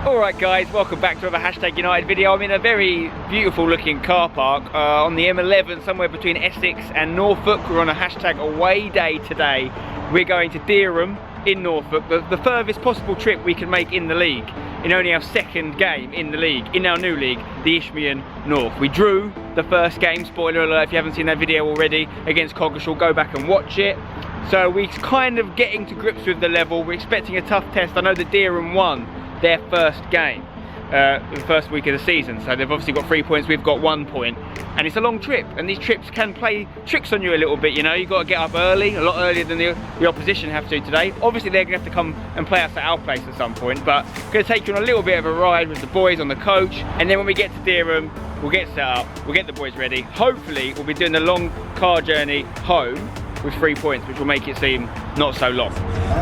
Alright guys, welcome back to another Hashtag United video. I'm in a very beautiful looking car park on the M11 somewhere between Essex and Norfolk. We're on a hashtag away day today. We're going to Dereham in Norfolk, the furthest possible trip we can make in the league. In only our second game in the league, in our new league, the Isthmian North. We drew the first game, spoiler alert if you haven't seen that video already, against Coggeshall, go back and watch it. So we're kind of getting to grips with the level. We're expecting a tough test. I know that Dereham won their first game the first week of the season, so they've obviously got 3 points, we've got 1 point, and it's a long trip, and these trips can play tricks on you a little bit, you know. You've got to get up early, a lot earlier than the opposition have to today. Obviously they're going to have to come and play us at our place at some point, but I'm going to take you on a little bit of a ride with the boys on the coach, and then when we get to Dereham, we'll get set up, we'll get the boys ready. Hopefully we'll be doing the long car journey home with 3 points, which will make it seem not so long.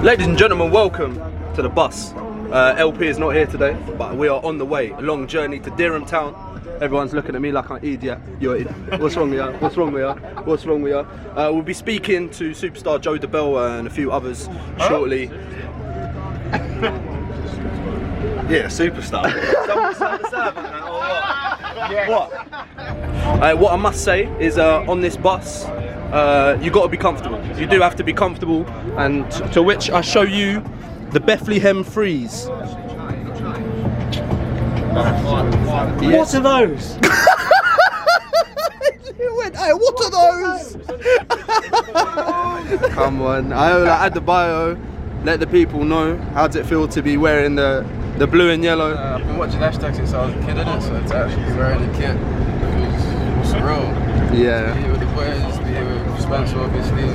Ladies and gentlemen, welcome to the bus. LP is not here today, but we are on the way. A long journey to Dereham town. Everyone's looking at me like I'm an idiot. You're an idiot. What's wrong with you? What's wrong with you? What's wrong with you? We'll be speaking to superstar Joe DeBell and a few others shortly. Yeah, superstar. What I must say is on this bus, you got to be comfortable. You do have to be comfortable, and to which I show you the Bethlehem Freeze. What are those? You went, hey, what are those? Come on, I add the bio, let the people know. How does it feel to be wearing the blue and yellow? I've been watching Hashtag since I was a kid, innit? So to actually be wearing the kit was surreal. Yeah. Be here with the boys, be here with Spencer, obviously.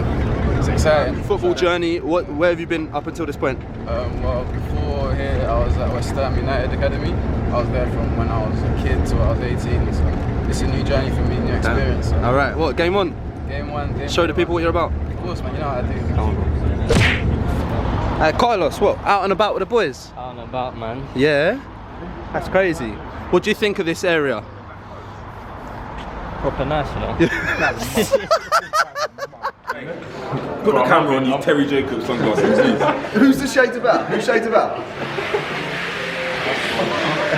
It's exciting. Football journey, where have you been up until this point? Well, before here, I was at West Ham United Academy. I was there from when I was a kid till I was 18. So it's a new journey for me, new experience. So. All right, what, game one? Game one. Show the people what you're about. Of course, man, you know how I do. Carlos, what, out and about with the boys? Out and about, man. Yeah? That's crazy. What do you think of this area? Proper nice, you know. Put the camera on these Terry Jacobs sunglasses, please. Who's the shade about? Who's shade about?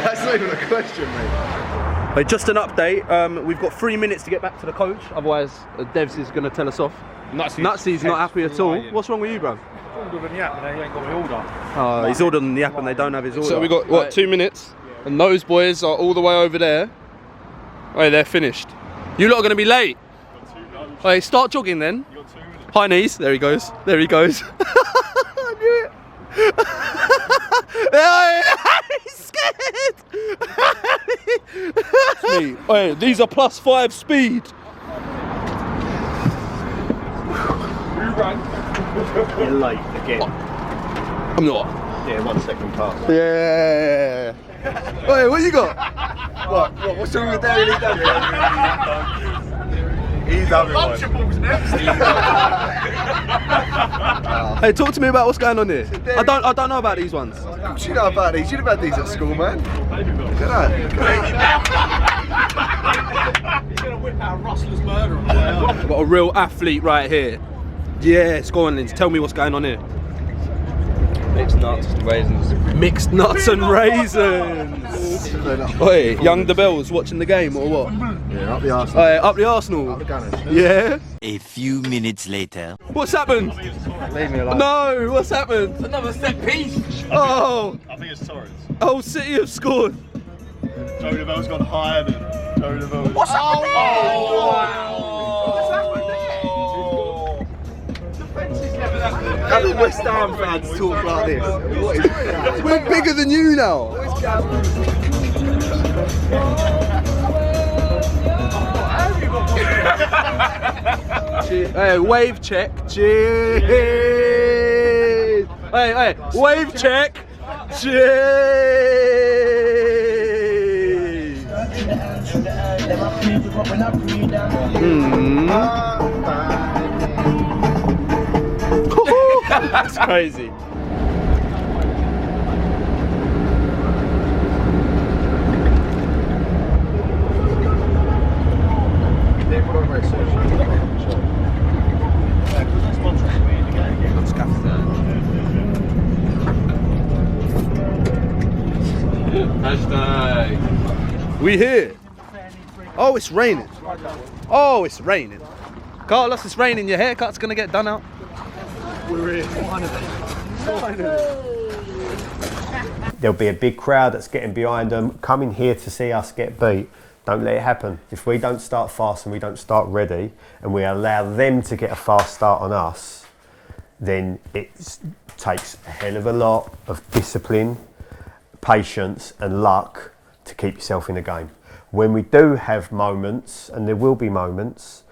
That's not even a question, mate. Wait, just an update. We've got 3 minutes to get back to the coach. Otherwise, Devs is going to tell us off. Nutsy's not happy at all. What's wrong with you, bro? I've ordered on the app and they ain't got my order. Oh, he's ordered on the app and they don't have his order. So we got, what, 2 minutes? And those boys are all the way over there. Oh, they're finished. You lot are going to be late. Hey, start jogging then. High knees. There he goes. There he goes. I knew it. He's scared. Me. Hey, these are +5 speed. You're late again. I'm not. Yeah, 1 second past. Yeah. Wait, what you got? What's wrong with Dereham? He's having one. Hey, talk to me about what's going on here. I don't know about these ones. You know about these. You'd have had these at school, man. Look at that. He's going to whip out Rustler's murder. I've got a real athlete right here. Yes, go on, Linz. Tell me what's going on here. Mixed nuts and raisins. Mixed nuts and raisins. Oi, young DeBell's watching the game or what? Yeah, up the Arsenal. Up the Arsenal. Up the Gunners. Yeah. A few minutes later. What's happened? Leave me alone. No, what's happened? Another set piece. Oh. I think it's Torres. Oh, City have scored. Joe DeBell's gone higher than Joe DeBell. What's happened there? What's happened How do West Ham fans talk like this? What is that? We're bigger than you now. Hey, wave check. Cheers. Hey, wave check. Cheers. That's crazy. Hashtag. We here. Oh, it's raining. Oh, it's raining. Carlos, it's raining. Your haircut's gonna get done out. We're here. There'll be a big crowd that's getting behind them, coming here to see us get beat. Don't let it happen. If we don't start fast and we don't start ready, and we allow them to get a fast start on us, then it takes a hell of a lot of discipline, patience and luck to keep yourself in the game. When we do have moments, and there will be moments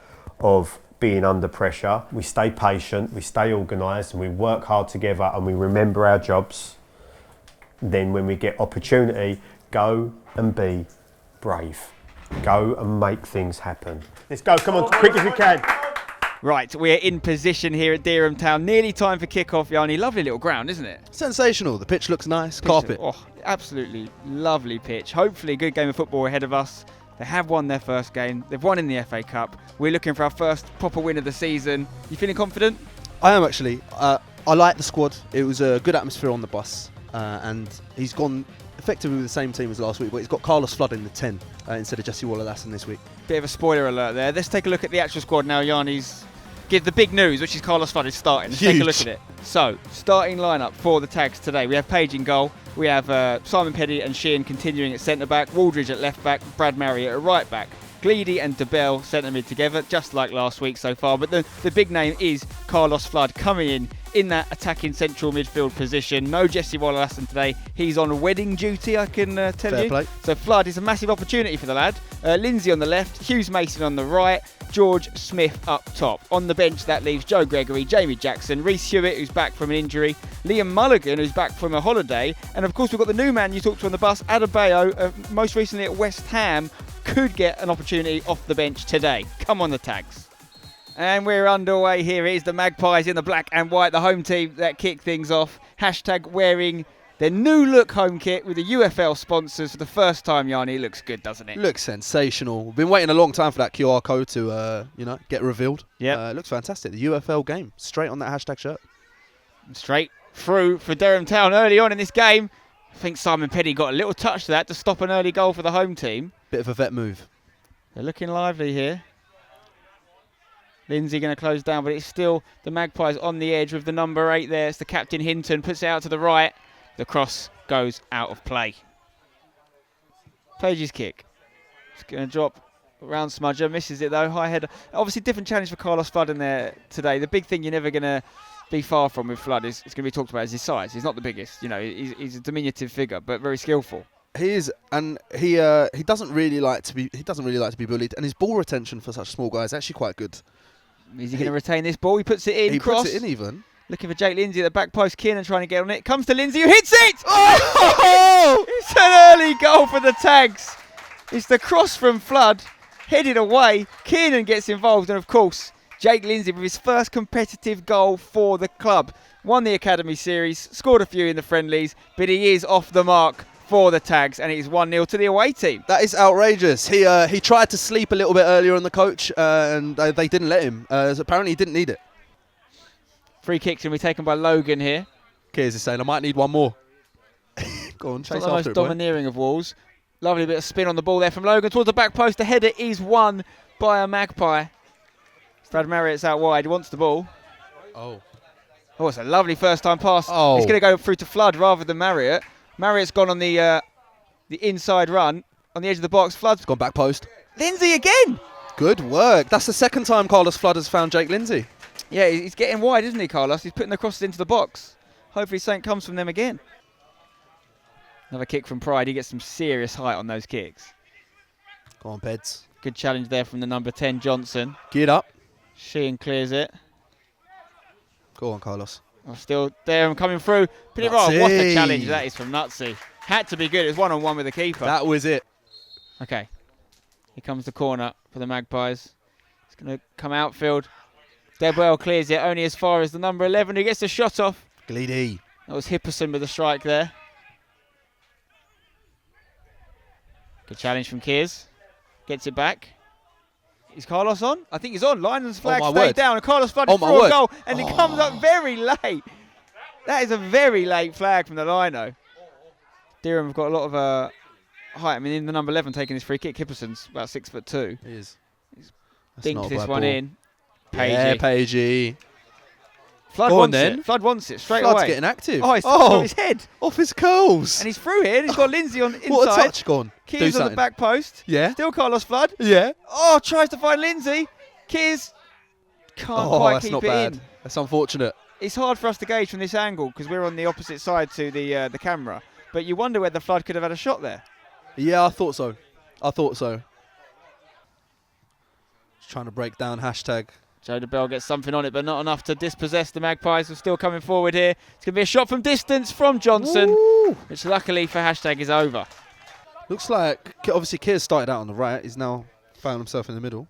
of being under pressure, we stay patient, we stay organised, and we work hard together and we remember our jobs. Then when we get opportunity, go and be brave. Go and make things happen. Let's go, come on, quick as we can. Right, we're in position here at Dereham Town. Nearly time for kick-off, Yanni. Lovely little ground, isn't it? Sensational. The pitch looks nice. Carpet. Oh, absolutely lovely pitch. Hopefully a good game of football ahead of us. They have won their first game. They've won in the FA Cup. We're looking for our first proper win of the season. You feeling confident? I am actually. I like the squad. It was a good atmosphere on the bus. And he's gone effectively with the same team as last week, but he's got Carlos Flood in the 10 instead of Jesse Waller-Lasson this week. Bit of a spoiler alert there. Let's take a look at the actual squad now. Yanni's give the big news, which is Carlos Flood is starting. Let's take a look at it. So, starting lineup for the Tags today. We have Page in goal. We have Simon Petty and Sheehan continuing at centre-back. Waldridge at left-back. Brad Marriott at right-back. Gleedy and DeBell centre-mid together, just like last week so far. But the big name is Carlos Flood coming in that attacking central midfield position. No Jesse Waller-Lasson today. He's on wedding duty, I can tell Fair you. play. So Flood is a massive opportunity for the lad. Lindsay on the left, Hughes Mason on the right, George Smith up top. On the bench, that leaves Joe Gregory, Jamie Jackson, Reece Hewitt, who's back from an injury, Liam Mulligan, who's back from a holiday, and of course we've got the new man you talked to on the bus, Adebayo, most recently at West Ham, could get an opportunity off the bench today. Come on, the Tags. And we're underway here. It is the Magpies in the black and white, the home team that kick things off. Hashtag wearing their new look home kit with the UFL sponsors for the first time, Yanni. It looks good, doesn't it? Looks sensational. We've been waiting a long time for that QR code to, get revealed. Yeah, it looks fantastic. The UFL game, straight on that hashtag shirt. Straight through for Dereham Town early on in this game. I think Simon Petty got a little touch to that to stop an early goal for the home team. Bit of a vet move. They're looking lively here. Lindsay going to close down, but it's still the Magpies on the edge with the number 8 there. It's the captain Hinton, puts it out to the right. The cross goes out of play. Page's kick. It's going to drop around Smudger. Misses it though. High header. Obviously different challenge for Carlos Flood in there today. The big thing you're never going to be far from with Flood is it's going to be talked about is his size. He's not the biggest. You know, he's a diminutive figure, but very skillful. He is, and he doesn't really like to be bullied, and his ball retention for such small guys is actually quite good. Is he going to retain this ball? He puts it in. He cross. puts it in even. Looking for Jake Lindsay at the back post. Kiernan trying to get on it. Comes to Lindsay, who hits it! Oh! It's an early goal for the Tags. It's the cross from Flood, headed away. Kiernan gets involved, and of course, Jake Lindsay with his first competitive goal for the club. Won the Academy Series, scored a few in the friendlies, but he is off the mark for the Tags, and it is 1-0 to the away team. That is outrageous. He tried to sleep a little bit earlier on the coach, and they didn't let him. So apparently he didn't need it. Free kick's going to be taken by Logan here. Kears is saying, I might need one more. Go on, It's chase not the after most it, boy. domineering of walls. Lovely bit of spin on the ball there from Logan towards the back post. The header is won by a Magpie. Brad Marriott's out wide. He wants the ball. Oh, it's a lovely first time pass. Oh. It's going to go through to Flood rather than Marriott. Marriott's gone on the inside run on the edge of the box. Flood's gone back post. Lindsay again. Good work. That's the second time Carlos Flood has found Jake Lindsay. Yeah, he's getting wide, isn't he, Carlos? He's putting the crosses into the box. Hopefully something comes from them again. Another kick from Pride. He gets some serious height on those kicks. Go on, Peds. Good challenge there from the number 10, Johnson. Geared up. Sheehan clears it. Go on, Carlos. Still there and coming through. Put it right. What a challenge that is from Nutsy. Had to be good. It was one-on-one with the keeper. That was it. Okay. Here comes the corner for the Magpies. It's going to come outfield. Debwell clears it only as far as the number 11 who gets the shot off. Gleedy. That was Hipperson with the strike there. Good challenge from Kears. Gets it back. Is Carlos on? I think he's on. Lineman's flag stayed down. And Carlos Flood is through a goal. And it comes up very late. That is a very late flag from the lino. Dereham have got a lot of height. I mean, in the number 11 taking his free kick, Hipperson's about 6'2". He is. Dinked this one in. Pagey. Yeah, Pagey. Flood wants it. Flood wants it straight Flood's away. getting active. Oh, he's off his head. Off his curls. And he's through here. And he's got Lindsay on inside. What a touch, gone. Kears on the back post. Yeah. Still Carlos Flood. Yeah. Oh, tries to find Lindsay. Kears can't quite keep not it bad. in. That's unfortunate. It's hard for us to gauge from this angle because we're on the opposite side to the camera. But you wonder whether Flood could have had a shot there. Yeah, I thought so. Just trying to break down hashtag. Joe DeBell gets something on it, but not enough to dispossess the Magpies. We're still coming forward here. It's going to be a shot from distance from Johnson, which luckily for hashtag is over. Looks like, obviously, Kears started out on the right. He's now found himself in the middle.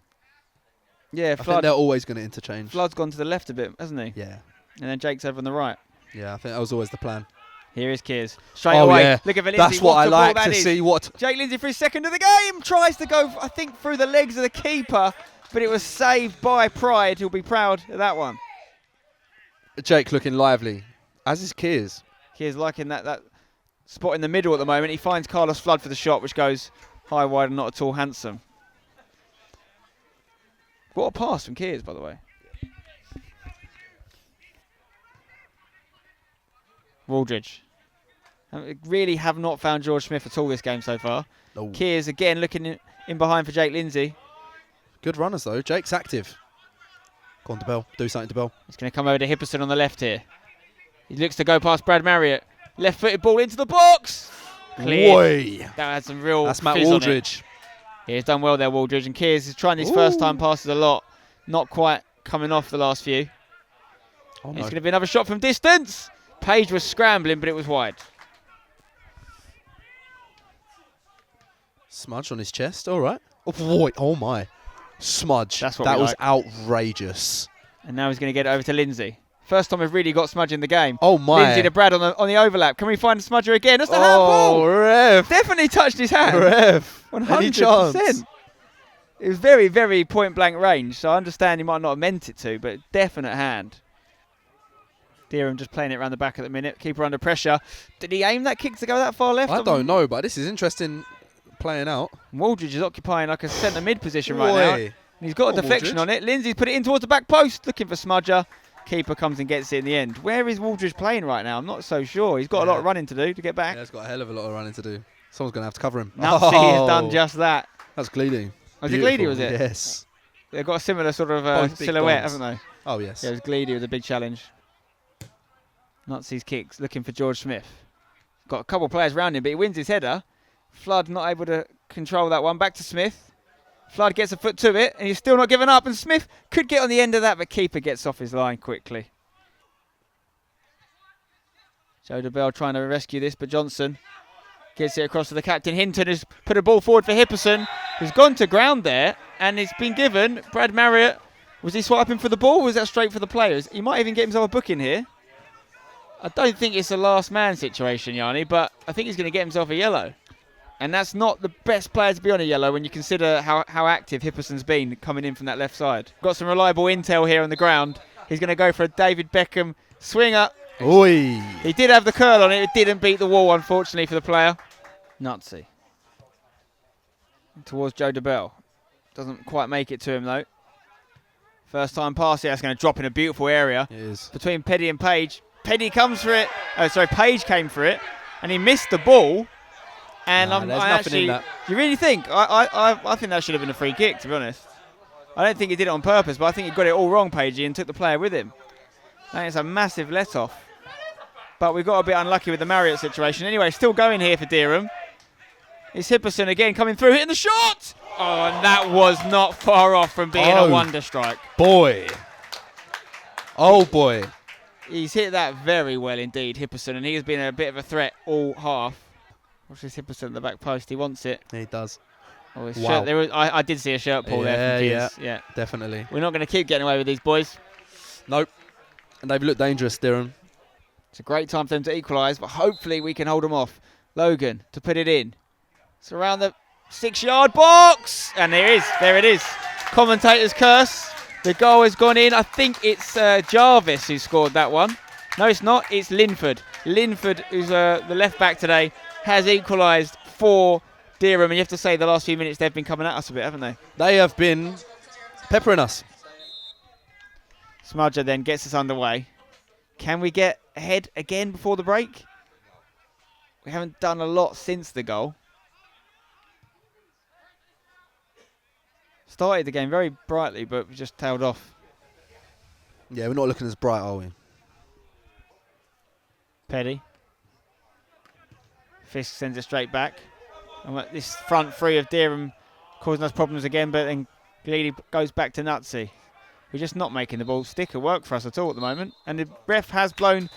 Yeah, I think they're always going to interchange. Flood's gone to the left a bit, hasn't he? Yeah. And then Jake's over on the right. Yeah, I think that was always the plan. Here is Kears. Straight away. Yeah. Look at Lindsay. That's what I like to see. Jake Lindsay for his second of the game. Tries to go, I think, through the legs of the keeper. But it was saved by Pride, who'll be proud of that one. Jake looking lively, as is Kears. Kears liking that spot in the middle at the moment. He finds Carlos Flood for the shot, which goes high, wide, and not at all handsome. What a pass from Kears, by the way. Waldridge. Really have not found George Smith at all this game so far. No. Kears again looking in behind for Jake Lindsay. Good runners, though. Jake's active. Go on, DeBell. Do something, DeBell. He's going to come over to Hipperson on the left here. He looks to go past Brad Marriott. Left-footed ball into the box. Cleared. That had some real That's Matt fizz on it. Waldridge. Yeah, he's done well there, Waldridge. And Kears is trying these first-time passes a lot. Not quite coming off the last few. Oh, no. It's going to be another shot from distance. Page was scrambling, but it was wide. Smudge on his chest. All right. Oh, boy. Oh, my. Smudge. That's what that we was like. outrageous. And now he's going to get it over to Lindsay. First time we've really got Smudge in the game. Oh, my. Lindsay to Brad on the overlap. Can we find Smudger again? That's the handball. Rev. Definitely touched his hand. Rev. 100%. Any chance? It was very, very point-blank range, so I understand he might not have meant it to, but definite hand. Dereham just playing it around the back at the minute. Keeper under pressure. Did he aim that kick to go that far left? I don't know, but this is interesting playing out. Waldridge is occupying like a centre mid position right now. And he's got a deflection on it. Lindsay's put it in towards the back post, looking for Smudger. Keeper comes and gets it in the end. Where is Waldridge playing right now? I'm not so sure. He's got a lot of running to do to get back. Yeah, he's got a hell of a lot of running to do. Someone's going to have to cover him. Nutsy has done just that. That's Gleedy. Was it Gleedy, was it? Yes. They've got a similar sort of silhouette, haven't they? Oh, yes. Yeah, it was Gleedy with a big challenge. Nutsy's kicks, looking for George Smith. Got a couple of players around him, but he wins his header. Flood not able to control that one. Back to Smith. Flood gets a foot to it, and he's still not giving up. And Smith could get on the end of that, but keeper gets off his line quickly. Joe DeBell trying to rescue this, but Johnson gets it across to the captain. Hinton has put a ball forward for Hipperson, who's gone to ground there, and it's been given. Brad Marriott, was he swiping for the ball, or was that straight for the players? He might even get himself a booking here. I don't think it's a last man situation, Yanni, but I think he's going to get himself a yellow. And that's not the best player to be on a yellow when you consider how active Hipperson's been coming in from that left side. Got some reliable intel here on the ground. He's going to go for a David Beckham swinger. Oi. He did have the curl on it. It didn't beat the wall, unfortunately, for the player. Nutsy. Towards Joe DeBell. Doesn't quite make it to him, though. First time pass here. That's going to drop in a beautiful area. It is. Between Petty and Page. Petty comes for it. Page came for it. And he missed the ball. And there's nothing in that. You really think? I think that should have been a free kick, to be honest. I don't think he did it on purpose, but I think he got it all wrong, Pagey, and took the player with him. I think it's a massive let-off. But we got a bit unlucky with the Marriott situation. Anyway, still going here for Dereham. It's Hipperson again coming through, hitting the shot! Oh, and that was not far off from being a wonder strike. Boy. Oh, boy. He's hit that very well indeed, Hipperson, and he has been a bit of a threat all half. Watch this Hipperson at the back post. He wants it. He does. Oh, his shirt. I did see a shirt pull there from Kears. Yeah, definitely. We're not going to keep getting away with these boys. Nope. And they've looked dangerous, Dereham. It's a great time for them to equalise, but hopefully we can hold them off. Logan to put it in. It's around the 6-yard box. And there it is. Commentator's curse. The goal has gone in. I think it's Jarvis who scored that one. No, it's not. It's Linford. Linford, who's the left back today, has equalised for Dereham. And you have to say the last few minutes they've been coming at us a bit, haven't they? They have been peppering us. Smudger then gets us underway. Can we get ahead again before the break? We haven't done a lot since the goal. Started the game very brightly, but we just tailed off. Yeah, we're not looking as bright, are we? Petty. Fisk sends it straight back. And this front three of Dereham causing us problems again, but then Gleedy goes back to Nutsy. We're just not making the ball stick or work for us at all at the moment. And the ref has blown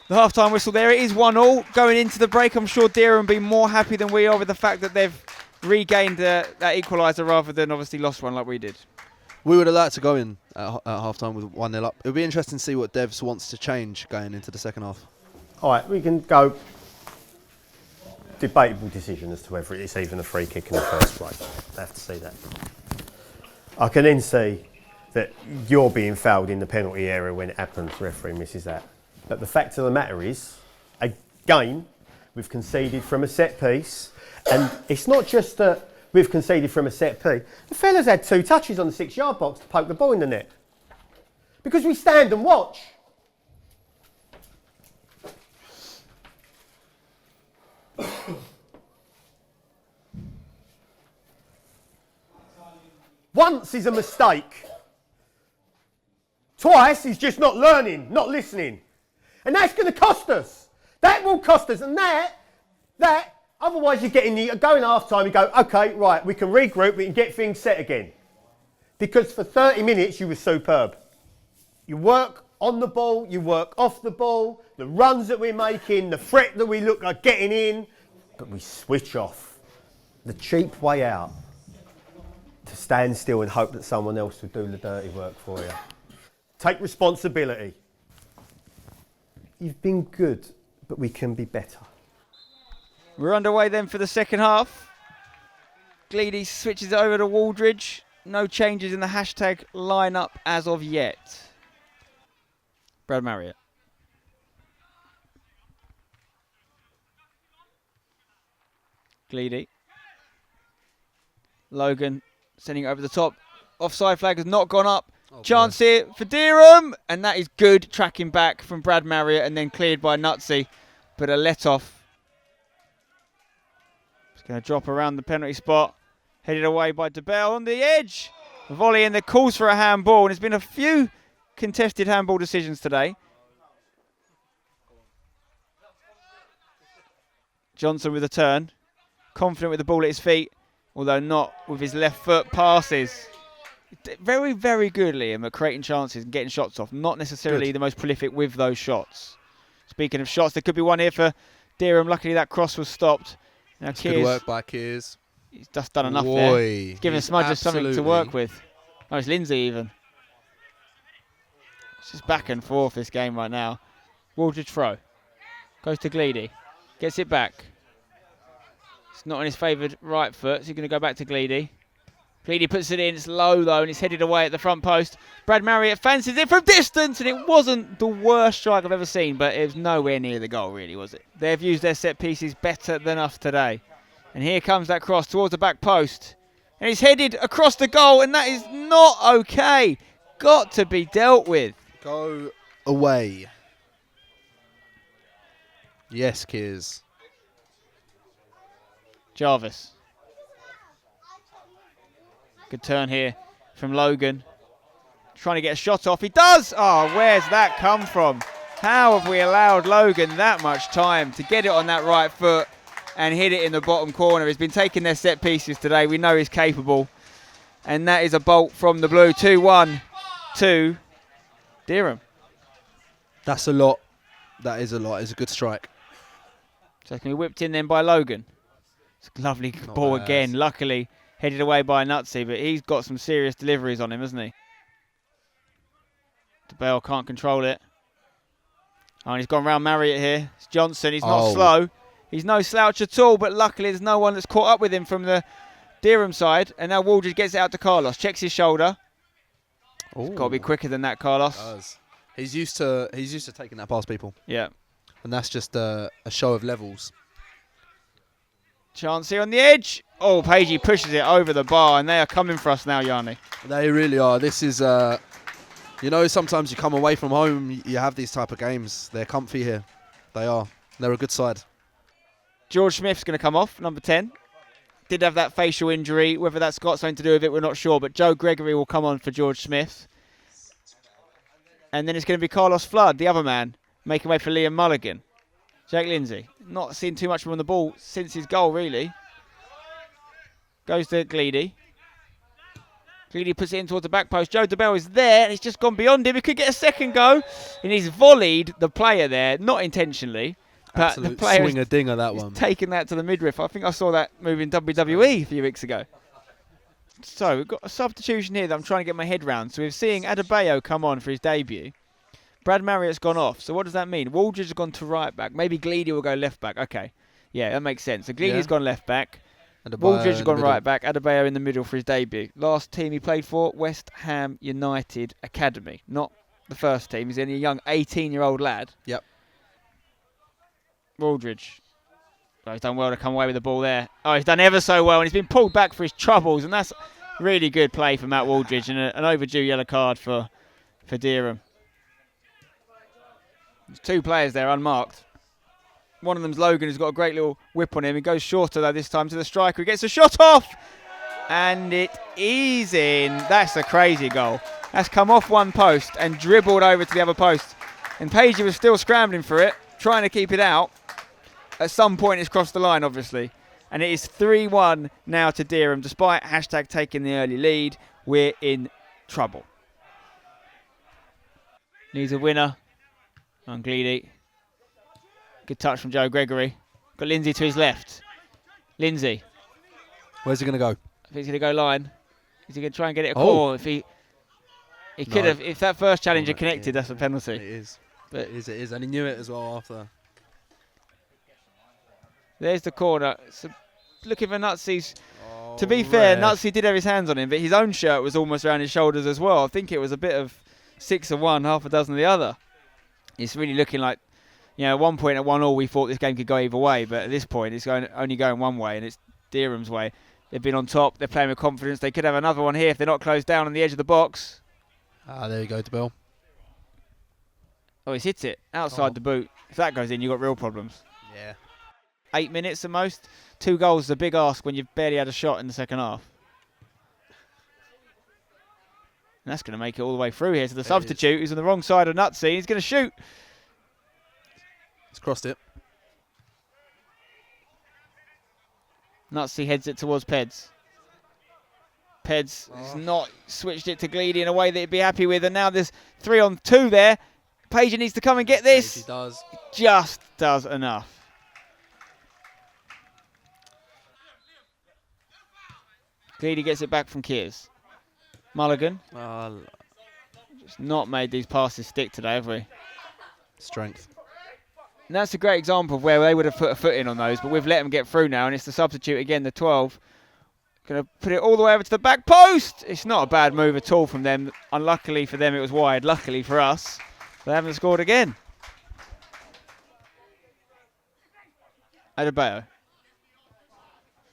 the half-time whistle there. It is 1-1. Going into the break, I'm sure Dereham will be more happy than we are with the fact that they've regained that equaliser rather than obviously lost one like we did. We would have liked to go in at half-time with 1-0 up. It would be interesting to see what Devs wants to change going into the second half. All right, we can go debatable decision as to whether it's even a free kick in the first place. I have to see that. I can then see that you're being fouled in the penalty area when it happens, the referee misses that. But the fact of the matter is, again, we've conceded from a set piece, and it's not just that we've conceded from a set piece. The fella's had 2 touches on the 6-yard box to poke the ball in the net. Because we stand and watch. Once is a mistake. Twice is just not learning, not listening. And that's going to cost us. That will cost us. And that, otherwise you're going half time, you go, okay, right, we can regroup, we can get things set again. Because for 30 minutes you were superb. You work on the ball, you work off the ball, the runs that we're making, the threat that we look like getting in, but we switch off. The cheap way out. To stand still and hope that someone else will do the dirty work for you. Take responsibility. You've been good, but we can be better. We're underway then for the second half. Gleedy switches it over to Waldridge. No changes in the hashtag lineup as of yet. Brad Marriott. Gleedy. Logan sending it over the top. Offside flag has not gone up. Chance here for Dereham. And that is good. Tracking back from Brad Marriott and then cleared by Nutsy. But a let off. It's going to drop around the penalty spot. Headed away by DeBell on the edge. A volley and the calls for a handball. And there's been a few contested handball decisions today. Johnson with a turn. Confident with the ball at his feet. Although not with his left foot passes. Very, very good, Liam, at creating chances and getting shots off. Not necessarily the most prolific with those shots. Speaking of shots, there could be one here for Dereham. Luckily, that cross was stopped. Now, good work by Kears. He's just done enough there. He's giving Smudger something to work with. Oh, it's Lindsay even. It's just back and forth this game right now. Waldridge throw. Goes to Gleedy. Gets it back. It's not on his favoured right foot, so he's going to go back to Gleedy. Gleedy puts it in. It's low, though, and it's headed away at the front post. Brad Marriott fancies it from distance, and it wasn't the worst strike I've ever seen, but it was nowhere near the goal, really, was it? They've used their set pieces better than us today. And here comes that cross towards the back post. And he's headed across the goal, and that is not okay. Got to be dealt with. Go away. Yes, Kears. Jarvis. Good turn here from Logan. Trying to get a shot off. He does! Oh, where's that come from? How have we allowed Logan that much time to get it on that right foot and hit it in the bottom corner? He's been taking their set pieces today. We know he's capable. And that is a bolt from the blue. 2-1 to Dereham. That's a lot. That is a lot. It's a good strike. So it's going to be whipped in then by Logan. It's a lovely ball again. Luckily headed away by Nutsy, but he's got some serious deliveries on him, hasn't he? DeBell can't control it. Oh, and he's gone round Marriott here. It's Johnson. He's not slow. He's no slouch at all, but luckily there's no one that's caught up with him from the Dereham side. And now Waldridge gets it out to Carlos. Checks his shoulder. He's got to be quicker than that, Carlos. He does. He's used to taking that past people. Yeah. And that's just a show of levels. Chance here on the edge. Oh, Pagey pushes it over the bar, and they are coming for us now, Yanni. They really are. This is, you know, sometimes you come away from home, you have these type of games. They're comfy here. They are. They're a good side. George Smith's going to come off, number 10. Did have that facial injury. Whether that's got something to do with it, we're not sure. But Joe Gregory will come on for George Smith. And then it's going to be Carlos Flood, the other man, making way for Liam Mulligan. Jake Lindsay, not seen too much of him on the ball since his goal, really. Goes to Gleedy. Gleedy puts it in towards the back post. Joe DeBell is there, and it's just gone beyond him. He could get a second go. And he's volleyed the player there, not intentionally. But Absolute the player swinger dinger, that one. Taking that to the midriff. I think I saw that move in WWE a few weeks ago. So we've got a substitution here that I'm trying to get my head round. So we're seeing Adebayo come on for his debut. Brad Marriott's gone off. So what does that mean? Waldridge has gone to right back. Maybe Gleedy will go left back. Okay. Yeah, that makes sense. So Gleedy's gone left back. Waldridge has gone right back. Adebayo in the middle for his debut. Last team he played for, West Ham United Academy. Not the first team. He's only a young 18-year-old lad. Yep. Waldridge. Oh, he's done well to come away with the ball there. Oh, he's done ever so well, and he's been pulled back for his troubles, and that's really good play for Matt Waldridge, and an overdue yellow card for Dereham. There's two players there unmarked. One of them's Logan, who's got a great little whip on him. He goes shorter, though, this time to the striker. He gets a shot off, and it is in. That's a crazy goal. That's come off one post and dribbled over to the other post. And Pagey was still scrambling for it, trying to keep it out. At some point, it's crossed the line, obviously. And it is 3-1 now to Dereham. Despite hashtag taking the early lead, we're in trouble. Needs a winner on Gleedy. Good touch from Joe Gregory. Got Lindsay to his left. Lindsay. Where's he going to go? I think he's going to go line. Is he going to try and get it a corner? If he could have. If that first challenger connected, that's a penalty. It is. But it is. And he knew it as well after. There's the corner. So looking for Nutsy's. To be fair, Nutsy did have his hands on him, but his own shirt was almost around his shoulders as well. I think it was a bit of 6 of one, half a dozen of the other. It's really looking like, you know, at one point at 1-1 we thought this game could go either way, but at this point it's only going one way, and it's Dereham's way. They've been on top. They're playing with confidence. They could have another one here if they're not closed down on the edge of the box. There you go, DeBell. Oh, he's hit it outside the boot. If that goes in, you've got real problems. Yeah. 8 minutes at most. 2 goals is a big ask when you've barely had a shot in the second half. And that's going to make it all the way through here to the substitute, who's on the wrong side of Nutsy. He's going to shoot. He's crossed it. Nutsy heads it towards Peds. Peds has not switched it to Gleedy in a way that he'd be happy with. And now there's 3-on-2 there. Pagey needs to come and get this. He does. Just does enough. Gleedy gets it back from Kears. Mulligan. Just not made these passes stick today, have we? Strength. And that's a great example of where they would have put a foot in on those, but we've let them get through now, and it's the substitute again, the 12. Going to put it all the way over to the back post. It's not a bad move at all from them. Unluckily for them, it was wide. Luckily for us, they haven't scored again. Adebayo.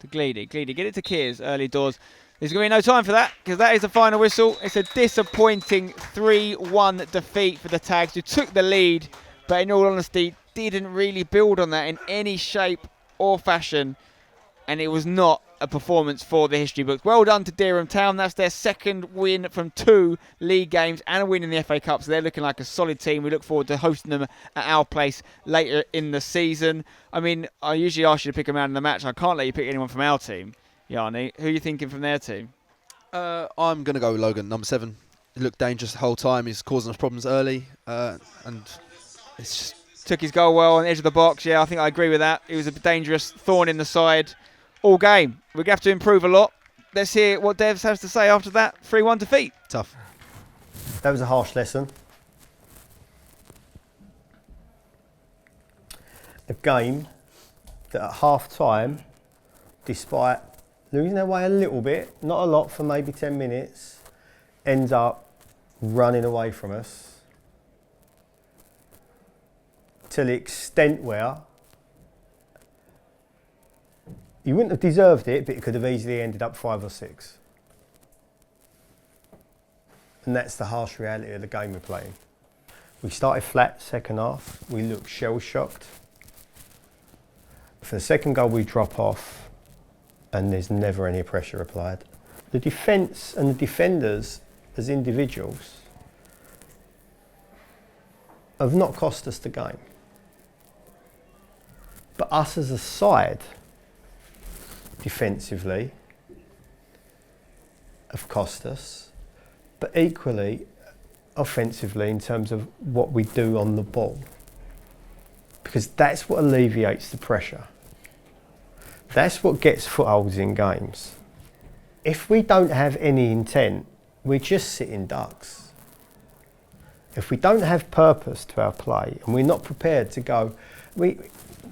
To Gleedy. Gleedy, get it to Kears, early doors. There's going to be no time for that, because that is the final whistle. It's a disappointing 3-1 defeat for the Tags, who took the lead, but in all honesty, didn't really build on that in any shape or fashion. And it was not a performance for the history books. Well done to Dereham Town. That's their second win from 2 league games and a win in the FA Cup. So they're looking like a solid team. We look forward to hosting them at our place later in the season. I mean, I usually ask you to pick a man in the match. I can't let you pick anyone from our team. Yanni, who are you thinking from their team? I'm going to go with Logan, number 7. He looked dangerous the whole time. He's causing us problems early. And it's just... Took his goal well on the edge of the box. Yeah, I think I agree with that. He was a dangerous thorn in the side all game. We're going to have to improve a lot. Let's hear what Devs has to say after that 3-1 defeat. Tough. That was a harsh lesson. A game that at half time, despite losing their way a little bit, not a lot for maybe 10 minutes, ends up running away from us to the extent where You wouldn't have deserved it, but it could have easily ended up 5 or 6. And that's the harsh reality of the game we're playing. We started flat second half. We looked shell-shocked. For the second goal, we drop off, and there's never any pressure applied. The defence and the defenders, as individuals, have not cost us the game. But us as a side, defensively, have cost us, but equally offensively in terms of what we do on the ball. Because that's what alleviates the pressure. That's what gets footholds in games. If we don't have any intent, we're just sitting ducks. If we don't have purpose to our play and we're not prepared to go, we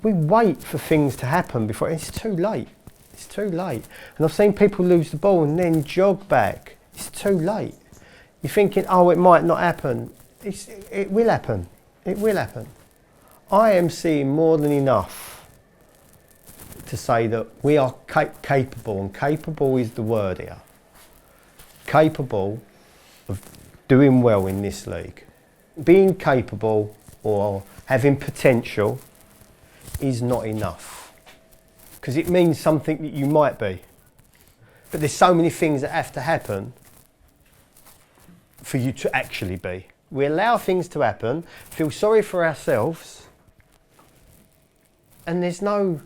wait for things to happen before it's too late. It's too late. And I've seen people lose the ball and then jog back. It's too late. You're thinking, oh, it might not happen. It will happen. It will happen. I am seeing more than enough to say that we are capable, and capable is the word here, capable of doing well in this league. Being capable or having potential is not enough, because it means something that you might be. But there's so many things that have to happen for you to actually be. We allow things to happen, feel sorry for ourselves, and there's no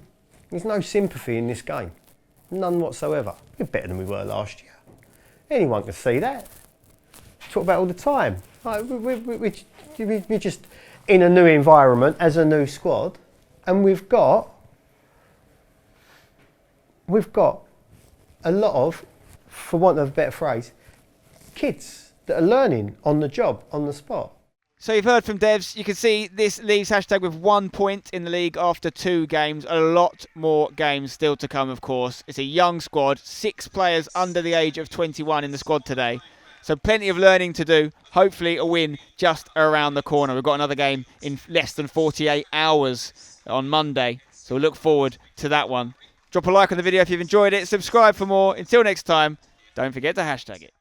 sympathy in this game. None whatsoever. We're better than we were last year. Anyone can see that. Talk about it all the time. Like, we're just in a new environment as a new squad, and we've got a lot of, for want of a better phrase, kids that are learning on the job, on the spot. So you've heard from Devs. You can see this leaves Hashtag with 1 point in the league after 2 games. A lot more games still to come, of course. It's a young squad, 6 players under the age of 21 in the squad today. So plenty of learning to do. Hopefully a win just around the corner. We've got another game in less than 48 hours on Monday. So we'll look forward to that one. Drop a like on the video if you've enjoyed it. Subscribe for more. Until next time, don't forget to hashtag it.